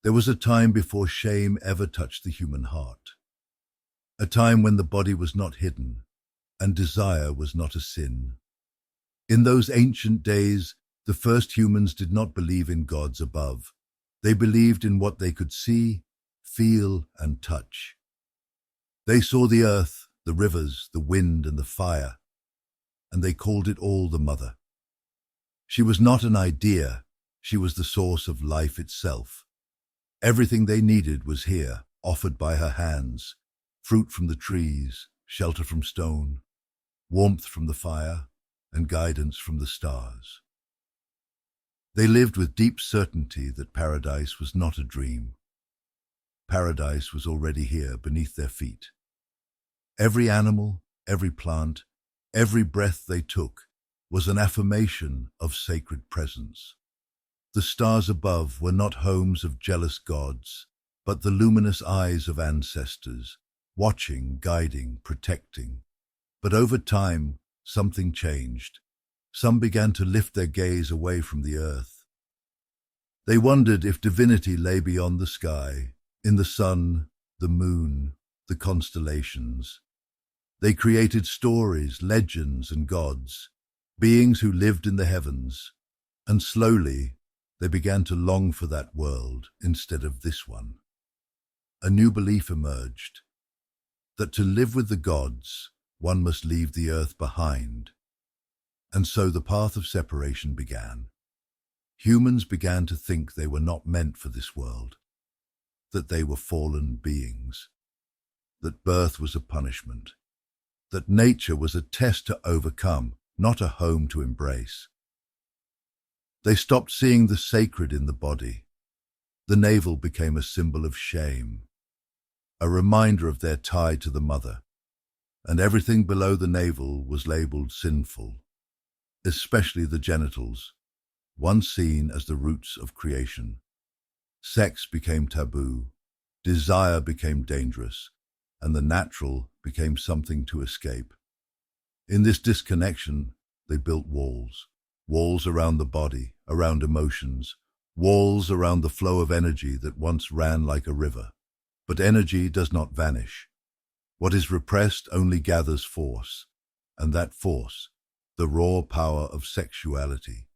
There was a time before shame ever touched the human heart, a time when the body was not hidden and desire was not a sin. In those ancient days, the first humans did not believe in gods above. They believed in what they could see, feel, and touch. They saw the earth, the rivers, the wind, and the fire, and they called it all the Mother. She was not an idea, she was the source of life itself. Everything they needed was here, offered by her hands: fruit from the trees, shelter from stone, warmth from the fire, and guidance from the stars. They lived with deep certainty that paradise was not a dream. Paradise was already here beneath their feet. Every animal, every plant, every breath they took was an affirmation of sacred presence. The stars above were not homes of jealous gods, but the luminous eyes of ancestors, watching, guiding, protecting. But over time, something changed. Some began to lift their gaze away from the earth. They wondered if divinity lay beyond the sky, in the sun, the moon, the constellations. They created stories, legends, and gods, beings who lived in the heavens, and slowly they began to long for that world instead of this one. A new belief emerged, that to live with the gods, one must leave the earth behind. And so the path of separation began. Humans began to think they were not meant for this world, that they were fallen beings, that birth was a punishment, that nature was a test to overcome, not a home to embrace. They stopped seeing the sacred in the body. The navel became a symbol of shame, a reminder of their tie to the mother, and everything below the navel was labeled sinful, especially the genitals, once seen as the roots of creation. Sex became taboo, desire became dangerous, and the natural became something to escape. In this disconnection, they built walls. Walls around the body, around emotions, walls around the flow of energy that once ran like a river. But energy does not vanish. What is repressed only gathers force, and that force, the raw power of sexuality,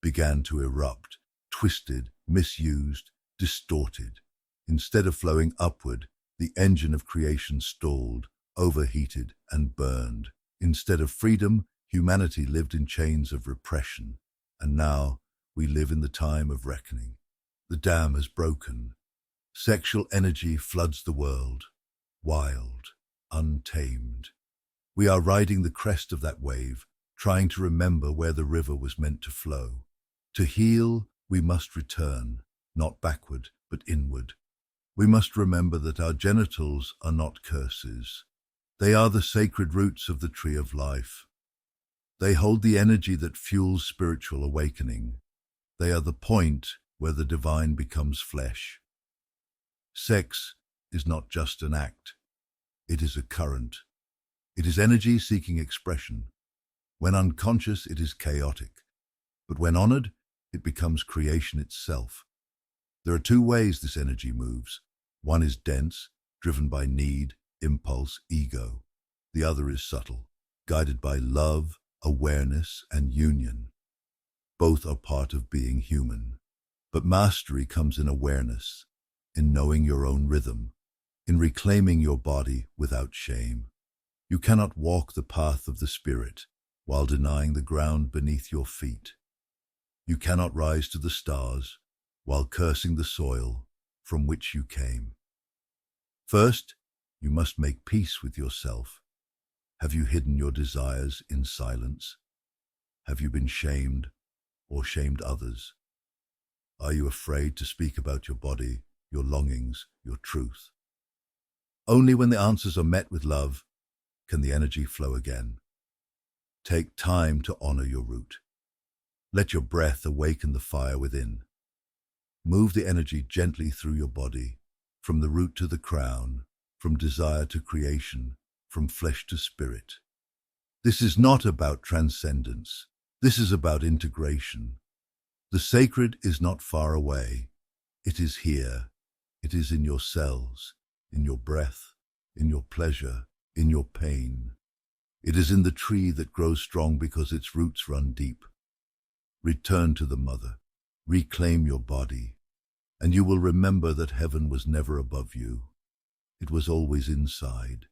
began to erupt, twisted, misused, distorted. Instead of flowing upward, the engine of creation stalled, overheated, and burned. Instead of freedom, humanity lived in chains of repression, and now we live in the time of reckoning. The dam has broken. Sexual energy floods the world, wild, untamed. We are riding the crest of that wave, trying to remember where the river was meant to flow. To heal, we must return, not backward, but inward. We must remember that our genitals are not curses. They are the sacred roots of the tree of life. They hold the energy that fuels spiritual awakening. They are the point where the divine becomes flesh. Sex is not just an act. It is a current. It is energy seeking expression. When unconscious, it is chaotic. But when honored, it becomes creation itself. There are two ways this energy moves. One is dense, driven by need, impulse, ego. The other is subtle, guided by love, awareness, and union. Both are part of being human. But mastery comes in awareness, in knowing your own rhythm, in reclaiming your body without shame. You cannot walk the path of the spirit while denying the ground beneath your feet. You cannot rise to the stars while cursing the soil from which you came. First, you must make peace with yourself. Have you hidden your desires in silence? Have you been shamed or shamed others? Are you afraid to speak about your body, your longings, your truth? Only when the answers are met with love can the energy flow again. Take time to honor your root. Let your breath awaken the fire within. Move the energy gently through your body, from the root to the crown, from desire to creation, from flesh to spirit. This is not about transcendence. This is about integration. The sacred is not far away. It is here. It is in your cells, in your breath, in your pleasure, in your pain. It is in the tree that grows strong because its roots run deep. Return to the mother. Reclaim your body. And you will remember that heaven was never above you. It was always inside.